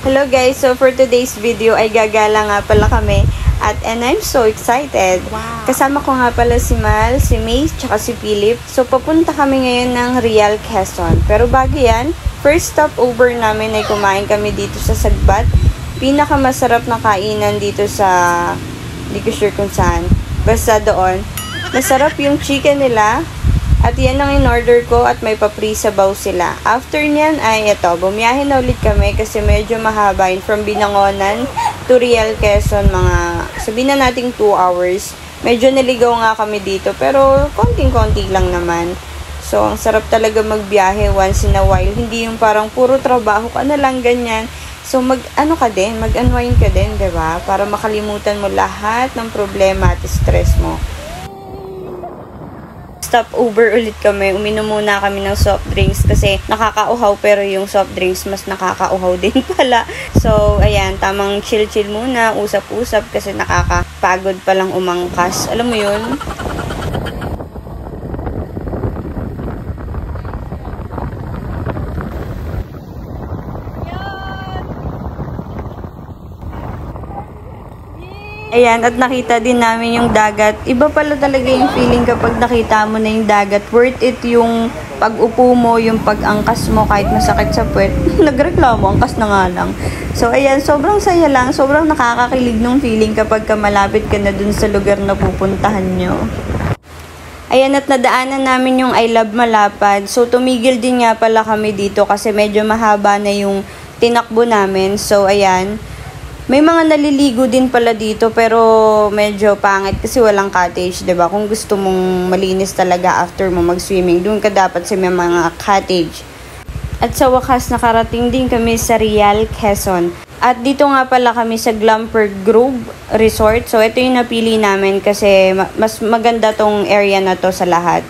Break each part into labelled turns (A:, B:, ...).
A: Hello guys, so for today's video ay gagala nga pala kami and I'm so excited. Wow. Kasama ko nga pala si Mal, si May, tsaka si Philip. So papunta kami ngayon ng Real, Quezon. Pero bago yan, first stop over namin ay kumain kami dito sa Sagbat. Pinakamasarap na kainan dito sa, hindi ko sure kung saan, basta doon. Masarap yung chicken nila. At yan ang in-order ko at may pa-free sabaw sila. After nyan ay ito, bumiyahe na ulit kami kasi medyo mahaba yun from Binangonan to Real, Quezon, mga sabihin na nating 2 hours. Medyo naligaw nga kami dito pero konting-konti lang naman. So, ang sarap talaga magbiyahe once in a while. Hindi yung parang puro trabaho ka na lang ganyan. So, mag-ano ka din, mag-unwind ka din, diba? Para makalimutan mo lahat ng problema at stress mo. Stop over ulit kami. Uminom muna kami ng soft drinks kasi nakakauhaw pero yung soft drinks mas nakakauhaw din pala. So, ayan, tamang chill-chill muna, usap-usap kasi nakakapagod palang umangkas. Alam mo yun? Ayan, at nakita din namin yung dagat. Iba pala talaga yung feeling kapag nakita mo na yung dagat. Worth it yung pag-upo mo, yung pag-angkas mo kahit masakit sa puwet. Nagreklamo, angkas na nga lang. So, ayan, sobrang saya lang. Sobrang nakakakilig nung feeling kapag malapit ka na dun sa lugar na pupuntahan nyo. Ayan, at nadaanan namin yung I Love Malapad. So, tumigil din nga pala kami dito kasi medyo mahaba na yung tinakbo namin. So, ayan. May mga naliligo din pala dito pero medyo pangit kasi walang cottage, 'di ba? Kung gusto mong malinis talaga after mo mag-swimming, doon ka dapat sa mga cottage. At sa wakas nakarating din kami sa Real, Quezon. At dito nga pala kami sa Glamper Grove Resort. So ito yung napili namin kasi mas maganda tong area na to sa lahat.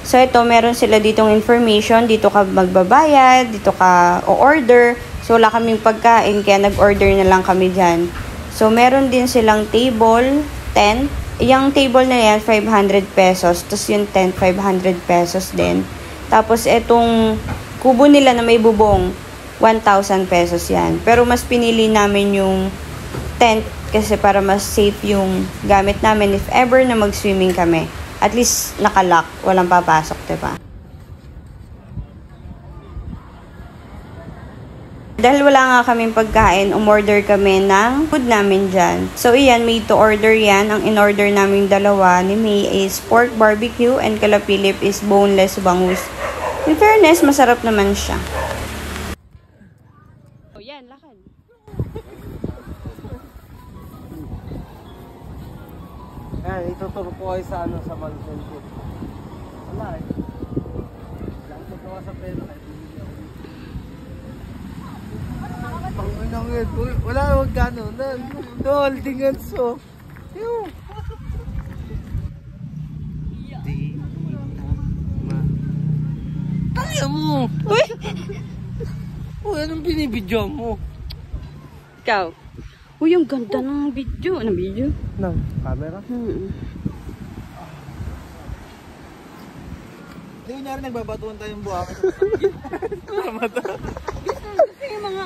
A: So ito meron sila ditong information, dito ka magbabayad, dito ka o-order. So, wala kaming pagkain, kaya nag-order na lang kami dyan. So, meron din silang table, tent. Yung table na yan, 500 pesos. Tapos yung tent, 500 pesos din. Tapos, etong kubo nila na may bubong, 1,000 pesos yan. Pero, mas pinili namin yung tent kasi para mas safe yung gamit namin if ever na mag-swimming kami. At least, nakalock. Walang papasok, diba? Dahil wala nga kaming pagkain, umorder kami ng food namin dyan. So, iyan, made to order yan. Ang in-order namin dalawa ni May is pork barbecue and kala Philip is boneless bangus. In fairness, masarap naman siya. O yan, lakad.
B: Ayan, ituturo po kayo sa sa mountain po. Wala eh. Lang po gawa sa pera kayo. Wala akong gano'n. No, holding hands so. Yung. Tangya mo! Uy! Uy, anong binibidyo mo?
A: Ikaw? Uy, ang ganda ng video. Anong video?
B: Ng camera?
C: Hindi ko nyari nagbabatuan tayong buha. Mata.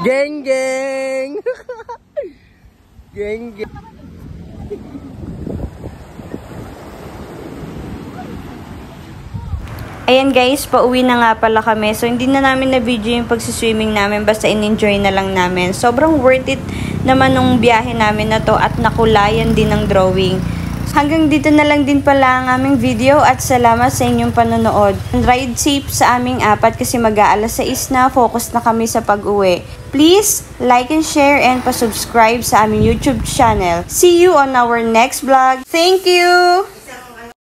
B: Geng geng! Geng geng!
A: Ayan guys, pauwi na nga pala kami. So, hindi na namin na-video yung pagsiswimming namin. Basta in-enjoy na lang namin. Sobrang worth it naman nung biyahe namin na to at nakulayan din ng drawing. Hanggang dito na lang din pala ang aming video at salamat sa inyong panonood. Ride safe sa aming apat kasi mag-aalas 6 na, focus na kami sa pag-uwi. Please like and share and pa-subscribe sa aming YouTube channel. See you on our next vlog. Thank you!